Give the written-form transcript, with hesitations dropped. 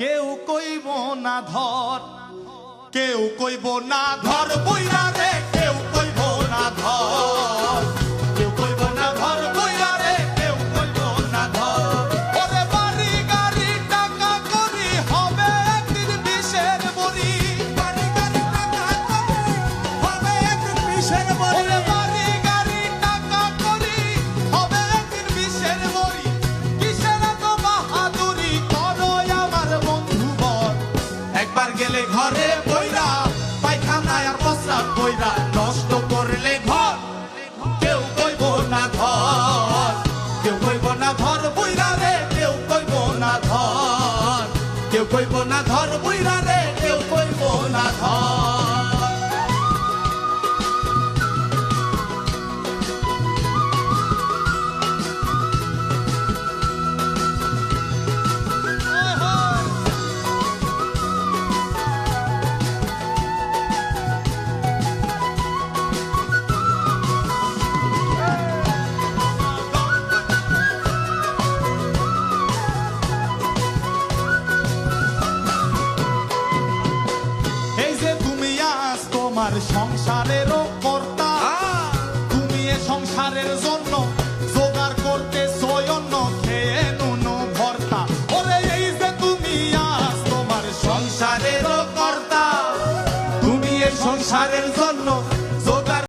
কেউ কইব না ধর, কেউ কইব না ধর বইরা রে, কেউ কইব না ধর, কেউ কইব না ধর বইরা রে, কেউ কইব না ধর। ওরে বাড়ি গাড়ি টাকা করি হবে একদিন বিষের বড়ি, বাড়ি গাড়ি টাকা করি হবে একদিন বিষের বড়ি। ওরে বাড়ি গাড়ি টাকা করি হবে একদিন বিষের বড়ি। কিসের এত বাহাদুরি করো আমার বন্ধু বর, একবার গেলে ঘরে বইরা পায়খানায় আর প্রস্রাব বইরা নষ্ট করলে ঘর, কেউ কইব না ধর, কেউ কইব না ধর বইরা রে, কেউ কইব না ধর, কেউ কইব না ধর বইরা রে, কেউ কইব না ধর। তোমার সংসারেরও কর্তা, তুমি এ সংসারের জন্য